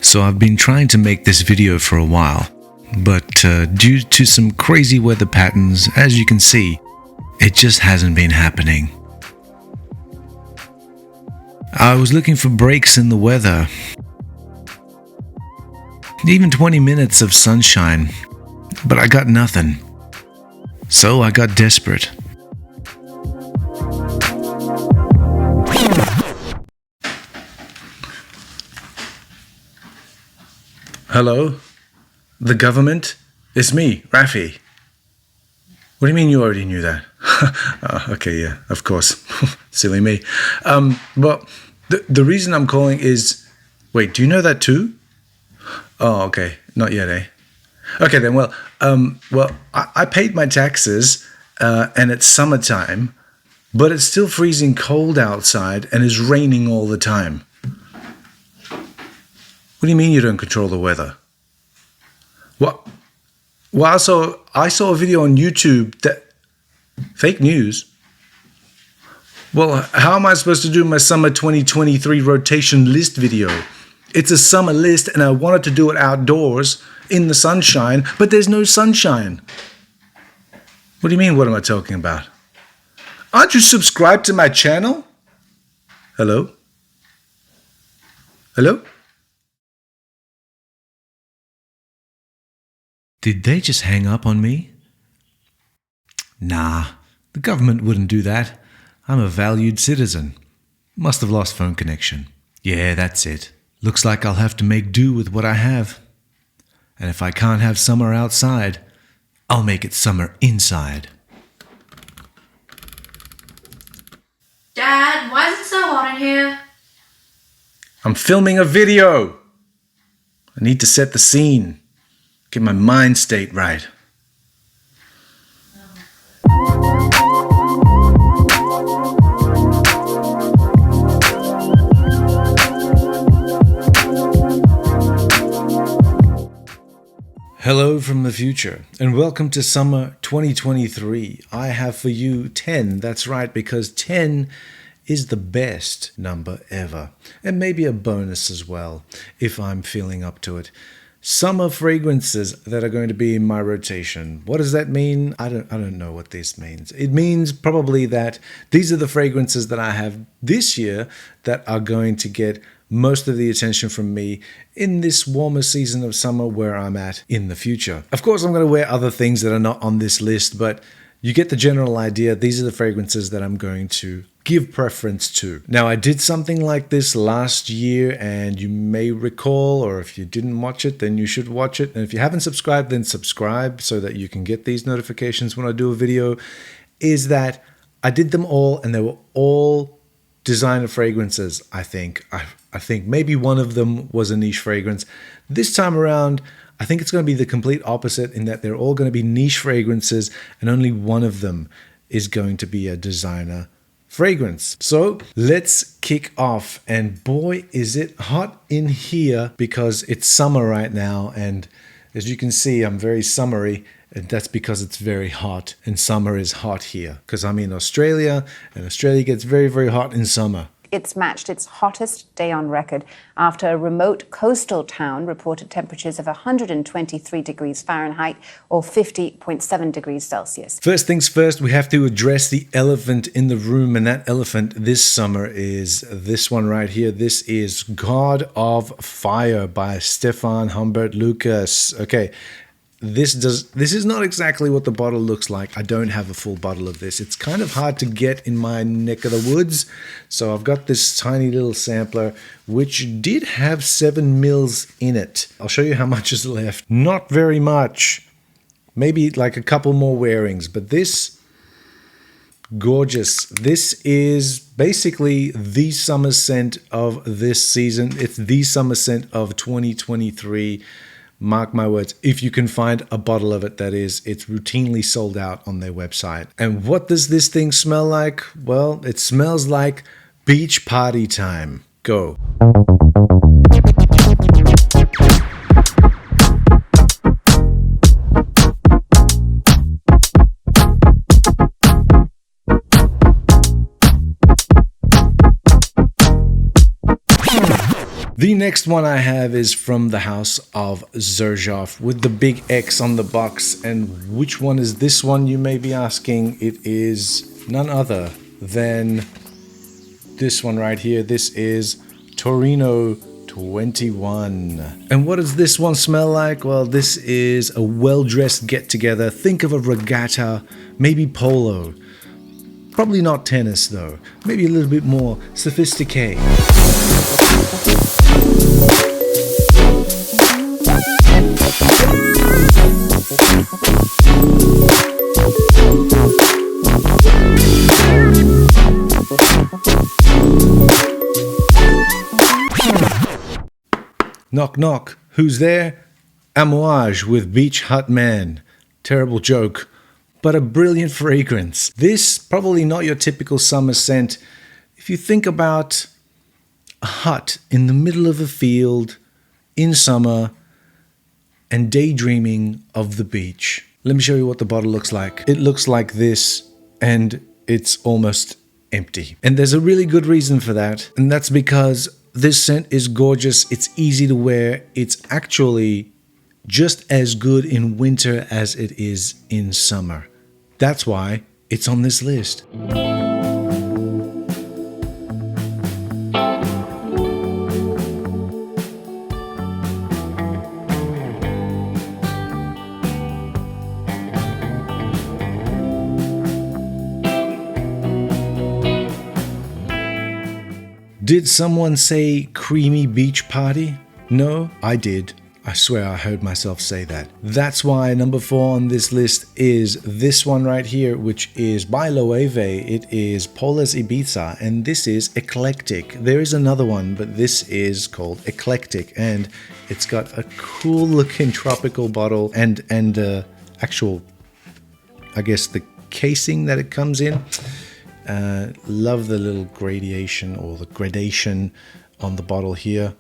So I've been trying to make this video for a while, but due to some crazy weather patterns, as you can see, it just hasn't been happening. I was looking for breaks in the weather, even 20 minutes of sunshine, but I got nothing. So I got desperate. Hello? The government? It's me, Rafi. What do you mean you already knew that? Oh, okay, yeah, of course. Silly me. Well, the reason I'm calling is... Wait, do you know that too? Oh, okay. Not yet, eh? Okay then, well, I paid my taxes, and it's summertime, but it's still freezing cold outside and it's raining all the time. What do you mean you don't control the weather? What? Well, I saw a video on YouTube that... Fake news? Well, how am I supposed to do my summer 2023 rotation list video? It's a summer list and I wanted to do it outdoors in the sunshine, but there's no sunshine. What do you mean, what am I talking about? Aren't you subscribed to my channel? Hello? Hello? Did they just hang up on me? Nah, the government wouldn't do that. I'm a valued citizen. Must have lost phone connection. Yeah, that's it. Looks like I'll have to make do with what I have. And if I can't have summer outside, I'll make it summer inside. Dad, why is it so hot in here? I'm filming a video. I need to set the scene. Get my mind state right. Hello from the future, and welcome to summer 2023. I have for you 10, that's right, because 10 is the best number ever, and maybe a bonus as well, if I'm feeling up to it. Summer fragrances that are going to be in my rotation. What does that mean? I don't know what this means. It means probably that these are the fragrances that I have this year that are going to get most of the attention from me in this warmer season of summer where I'm at in the future. Of course, I'm going to wear other things that are not on this list, but you get the general idea. These are the fragrances that I'm going to give preference to. Now, I did something like this last year, and you may recall, or if you didn't watch it, then you should watch it. And if you haven't subscribed, then subscribe so that you can get these notifications when I do a video, is that I did them all, and they were all designer fragrances, I think. I think maybe one of them was a niche fragrance. This time around, I think it's going to be the complete opposite in that they're all going to be niche fragrances and only one of them is going to be a designer fragrance. So let's kick off. And boy, is it hot in here because it's summer right now. And as you can see, I'm very summery. And that's because it's very hot and summer is hot here because I'm in Australia and Australia gets very, very hot in summer. It's matched its hottest day on record after a remote coastal town reported temperatures of 123 degrees Fahrenheit or 50.7 degrees Celsius. First things first, we have to address the elephant in the room, and that elephant this summer is this one right here. This is God of Fire by Stephane, Humbert, Lucas. Okay. This is not exactly what the bottle looks like. I don't have a full bottle of this. It's kind of hard to get in my neck of the woods. So I've got this tiny little sampler, which did have 7 mils in it. I'll show you how much is left. Not very much. Maybe like a couple more wearings. But this, gorgeous. This is basically the summer scent of this season. It's the summer scent of 2023. Mark my words, if you can find a bottle of it, that is, it's routinely sold out on their website. And what does this thing smell like? Well, it smells like beach party time. Go. The next one I have is from the house of Xerjoff with the big X on the box. And which one is this one, you may be asking? It is none other than this one right here. This is Torino 21. And what does this one smell like? Well, this is a well-dressed get-together. Think of a regatta, maybe polo. Probably not tennis though. Maybe a little bit more sophisticated. Knock knock, who's there? Amouage with Beach Hut Man. Terrible joke, but a brilliant fragrance. This, probably not your typical summer scent. If you think about a hut in the middle of a field in summer and daydreaming of the beach. Let me show you what the bottle looks like. It looks like this, and it's almost empty. And there's a really good reason for that, and that's because this scent is gorgeous, it's easy to wear, it's actually just as good in winter as it is in summer. That's why it's on this list. Did someone say creamy beach party? No, I did. I swear I heard myself say that. That's why number 4 on this list is this one right here, which is by Loewe. It is Paula's Ibiza, and this is Eclectic. There is another one, but this is called Eclectic, and it's got a cool looking tropical bottle and actual, I guess, the casing that it comes in. Love the little gradation or the gradation on the bottle here.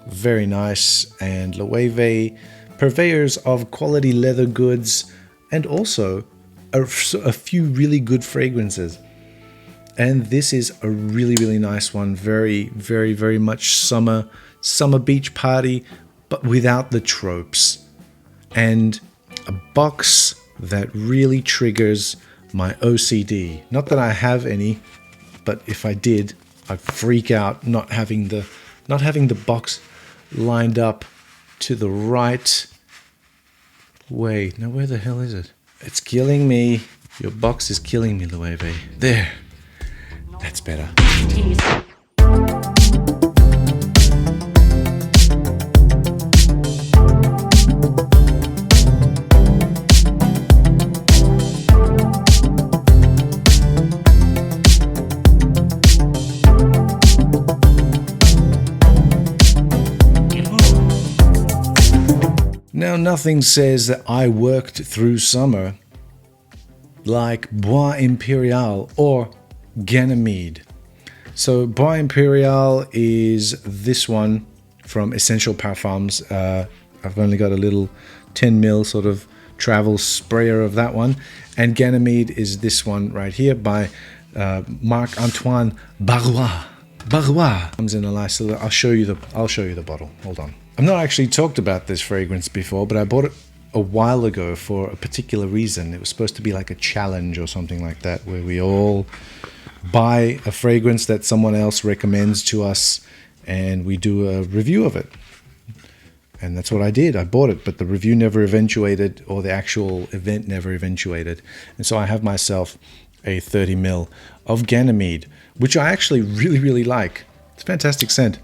Very nice. And Loewe, purveyors of quality leather goods and also a few really good fragrances. And this is a really nice one. Very much summer beach party, but without the tropes. And a box that really triggers my OCD. Not that I have any, but if I did, I'd freak out not having the box lined up to the right way. Now where the hell is it? It's killing me. Your box is killing me, Loewe. There. That's better. Now, nothing says that I worked through summer like Bois Imperial or Ganymede. So Bois Imperial is this one from Essential Parfums. I've only got a little 10 ml sort of travel sprayer of that one. And Ganymede is this one right here by Marc Antoine Barrois. Barrois comes in a nice little. I'll show you the bottle. Hold on. I've not actually talked about this fragrance before, but I bought it a while ago for a particular reason. It was supposed to be like a challenge or something like that, where we all buy a fragrance that someone else recommends to us and we do a review of it. And that's what I did. I bought it, but the review never eventuated, or the actual event never eventuated. And so I have myself a 30 ml of Ganymede, which I actually really like. It's a fantastic scent.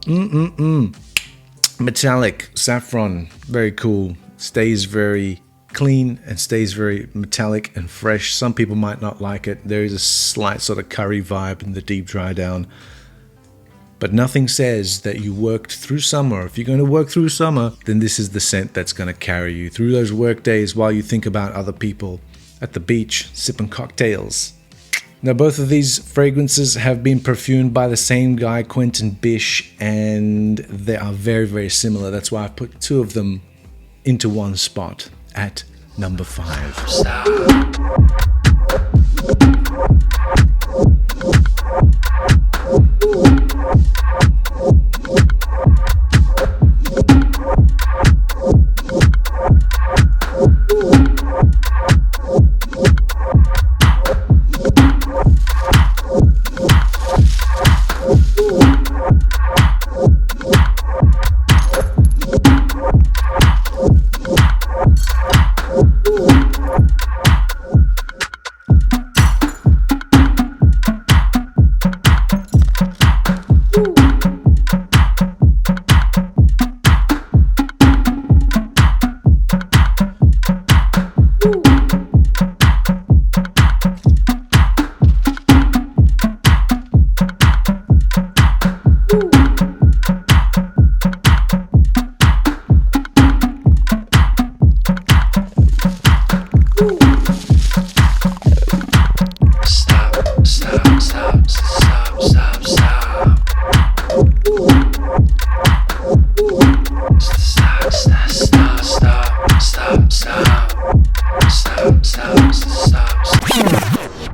Metallic, saffron, very cool. Stays very clean and stays very metallic and fresh. Some people might not like it. There is a slight sort of curry vibe in the deep dry down. But nothing says that you worked through summer. If you're going to work through summer, then this is the scent that's going to carry you through those work days while you think about other people at the beach sipping cocktails. Now, both of these fragrances have been perfumed by the same guy, Quentin Bish, and they are very similar. That's why I put two of them into one spot at number 5.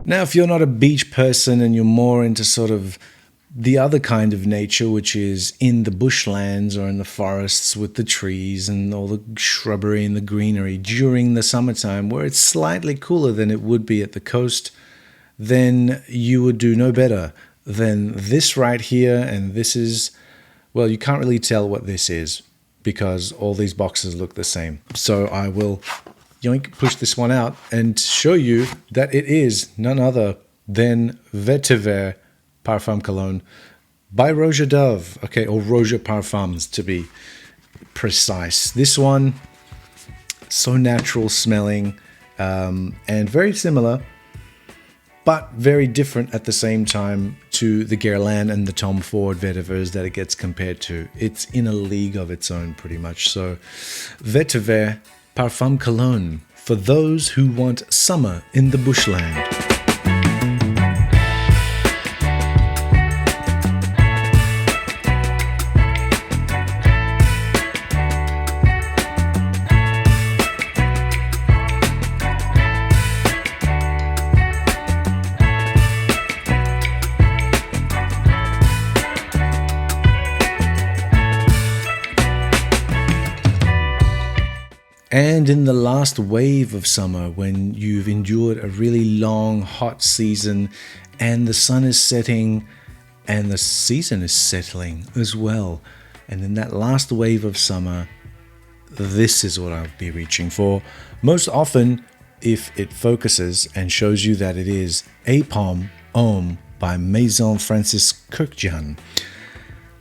Now, if you're not a beach person and you're more into sort of the other kind of nature, which is in the bushlands or in the forests with the trees and all the shrubbery and the greenery during the summertime, where it's slightly cooler than it would be at the coast, then you would do no better than this right here. And this is, well, you can't really tell what this is because all these boxes look the same. So I will yoink, push this one out and show you that it is none other than Vetiver Parfum Cologne by Roja Dove, okay, or Roja Parfums to be precise. This one, so natural smelling and very similar, but very different at the same time to the Guerlain and the Tom Ford Vetivers that it gets compared to. It's in a league of its own pretty much. So Vetiver Parfum Cologne for those who want summer in the bushland. And in the last wave of summer, when you've endured a really long, hot season and the sun is setting and the season is settling as well, and in that last wave of summer, this is what I'll be reaching for. Most often, if it focuses and shows you that it is APOM Homme by Maison Francis Kurkdjian.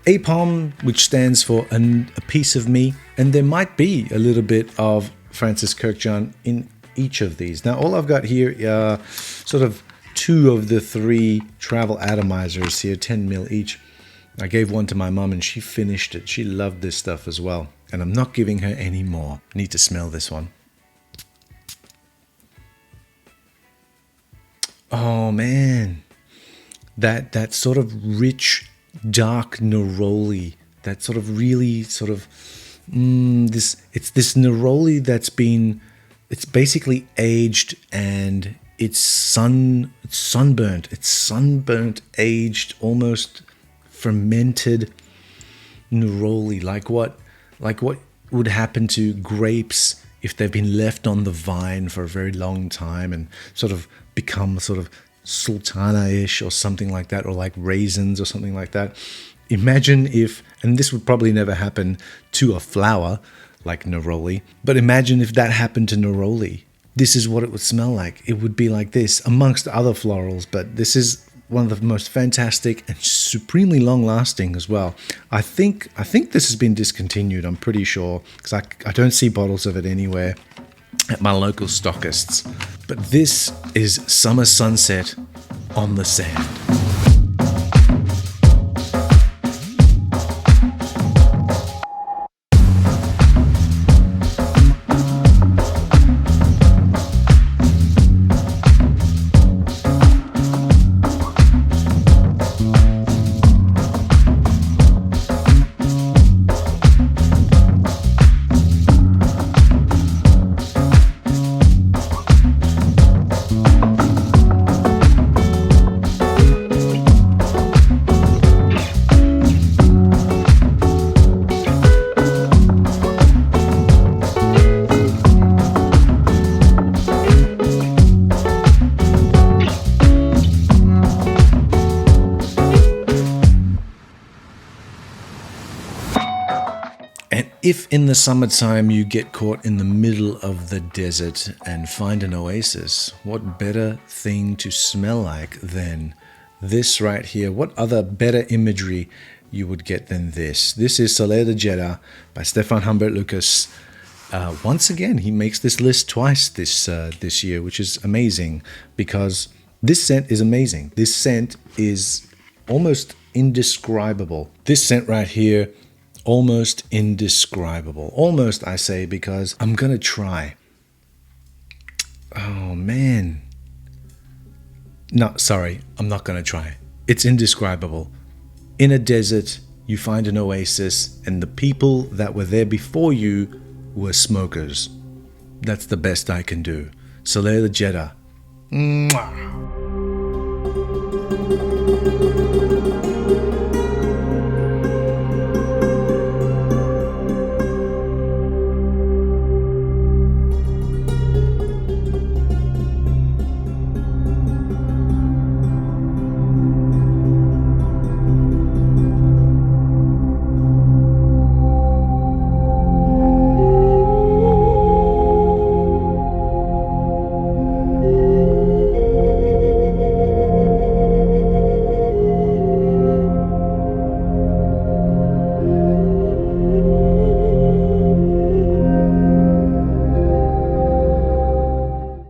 APOM, which stands for a piece of me, and there might be a little bit of Francis Kurkdjian in each of these. Now, all I've got here are sort of 2 of the 3 travel atomizers here, 10 mil each. I gave one to my mum and she finished it. She loved this stuff as well. And I'm not giving her any more. Need to smell this one. Oh man, that sort of rich, dark neroli, that sort of really sort of it's this neroli that's been, it's basically aged and it's sunburnt, aged, almost fermented neroli, like what would happen to grapes if they've been left on the vine for a very long time and sort of become sort of sultana-ish or something like that, or like raisins or something like that. Imagine if, and this would probably never happen to a flower like neroli, but imagine if that happened to neroli. This is what it would smell like. It would be like this, amongst other florals, but this is one of the most fantastic and supremely long-lasting as well. I think this has been discontinued, I'm pretty sure, because I don't see bottles of it anywhere at my local stockists. But this is Summer Sunset on the Sand. If in the summertime you get caught in the middle of the desert and find an oasis, what better thing to smell like than this right here? What other better imagery you would get than this? This is Soleil de Jeddah by Stephane Humbert Lucas. Once again, he makes this list twice this year, which is amazing because this scent is amazing. This scent is almost indescribable. This scent right here, almost indescribable. Almost, I say, because I'm gonna try. Oh man. No, sorry, I'm not gonna try. It's indescribable. In a desert, you find an oasis, and the people that were there before you were smokers. That's the best I can do. Soleil de Jeddah. Mwah.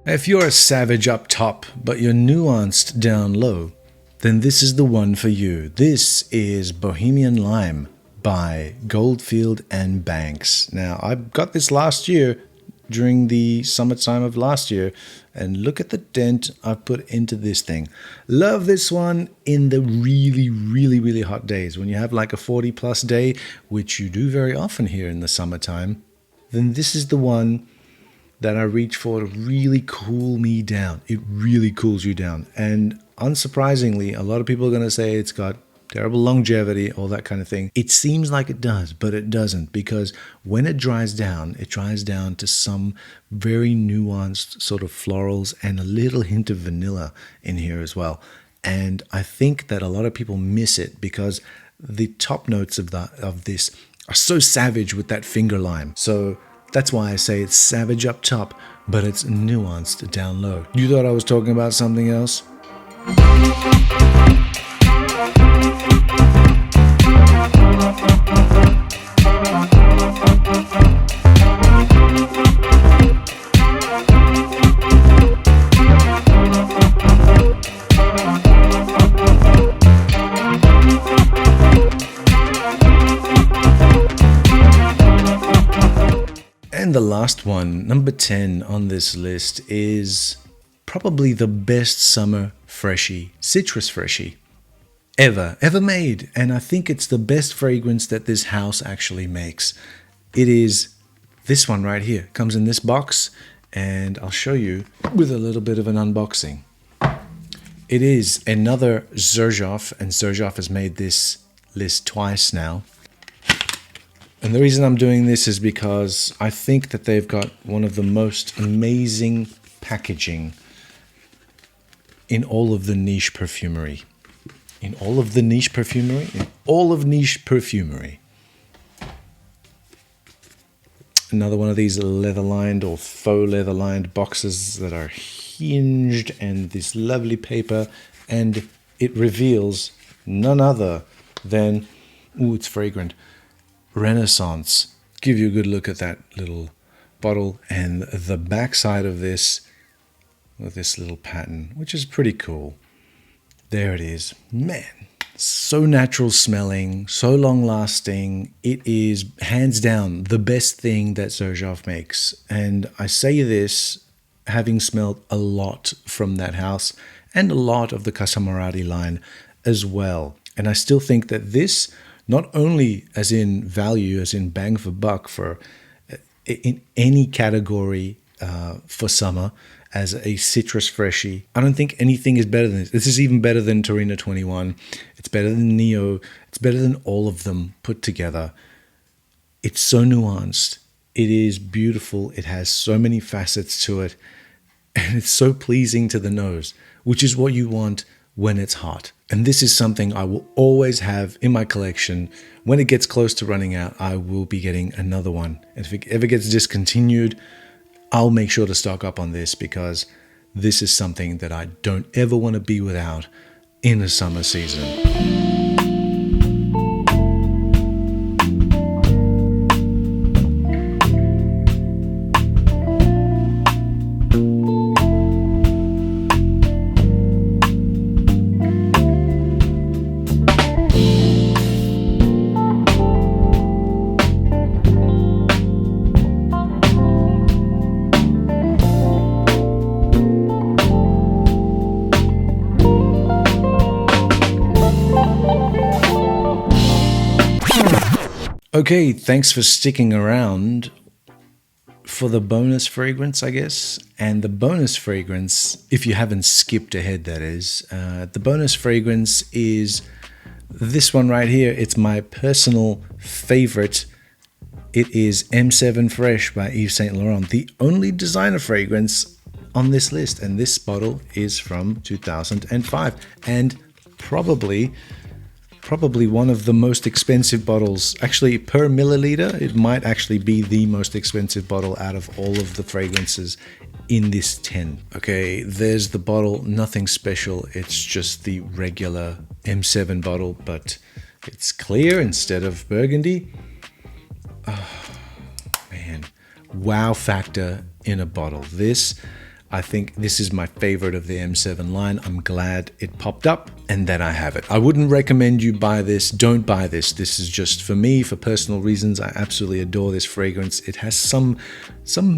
If you're a savage up top, but you're nuanced down low, then this is the one for you. This is Bohemian Lime by Goldfield and Banks. Now, I got this last year during the summertime of last year, and look at the dent I've put into this thing. Love this one in the really, really, really hot days. When you have like a 40 plus day, which you do very often here in the summertime, then this is the one that I reach for to really cool me down. It really cools you down. And unsurprisingly, a lot of people are going to say it's got terrible longevity, all that kind of thing. It seems like it does, but it doesn't, because when it dries down to some very nuanced sort of florals and a little hint of vanilla in here as well. And I think that a lot of people miss it because the top notes of this are so savage with that finger lime. So that's why I say it's savage up top, but it's nuanced down low. You thought I was talking about something else? And the last one, number 10 on this list, is probably the best summer freshie, citrus freshie, ever made. And I think it's the best fragrance that this house actually makes. It is this one right here. Comes in this box, and I'll show you with a little bit of an unboxing. It is another Xerjoff, and Xerjoff has made this list twice now. And the reason I'm doing this is because I think that they've got one of the most amazing packaging in all of the niche perfumery. In all of the niche perfumery? In all of niche perfumery. Another one of these leather-lined or faux leather-lined boxes that are hinged, and this lovely paper, and it reveals none other than, ooh, it's fragrant, Renaissance. Give you a good look at that little bottle and the backside of this with this little pattern, which is pretty cool. There it is. Man, so natural smelling, so long lasting. It is hands down the best thing that Xerjoff makes. And I say this having smelled a lot from that house and a lot of the Casamarati line as well. And I still think that this, not only as in value, as in bang for buck for in any category for summer as a citrus freshie, I don't think anything is better than this. This is even better than Torino 21. It's better than Neo. It's better than all of them put together. It's so nuanced. It is beautiful. It has so many facets to it. And it's so pleasing to the nose, which is what you want when it's hot. And this is something I will always have in my collection. When it gets close to running out, I will be getting another one. And if it ever gets discontinued, I'll make sure to stock up on this, because this is something that I don't ever want to be without in the summer season. Okay, thanks for sticking around for the bonus fragrance, I guess. And the bonus fragrance, if you haven't skipped ahead, that is, the bonus fragrance is this one right here. It's my personal favorite. It is M7 Fresh by Yves Saint Laurent, the only designer fragrance on this list. And this bottle is from 2005 and probably one of the most expensive bottles. Actually, per milliliter, it might actually be the most expensive bottle out of all of the fragrances in this 10. Okay, there's the bottle, nothing special. It's just the regular M7 bottle, but it's clear instead of burgundy. Oh, man. Wow factor in a bottle. I think this is my favorite of the M7 line. I'm glad it popped up and that I have it. I wouldn't recommend you buy this. Don't buy this. This is just for me, for personal reasons. I absolutely adore this fragrance. It has some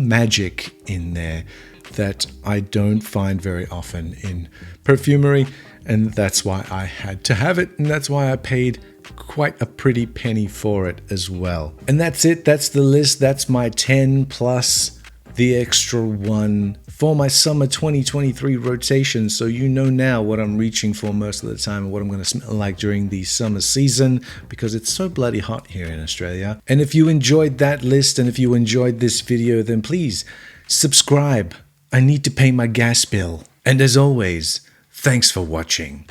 magic in there that I don't find very often in perfumery, and that's why I had to have it, and that's why I paid quite a pretty penny for it as well. And that's it. That's the list. That's my 10 plus the extra one for my summer 2023 rotation. So you know now what I'm reaching for most of the time and what I'm going to smell like during the summer season, because it's so bloody hot here in Australia. And if you enjoyed that list and if you enjoyed this video, then please subscribe. I need to pay my gas bill. And as always, thanks for watching.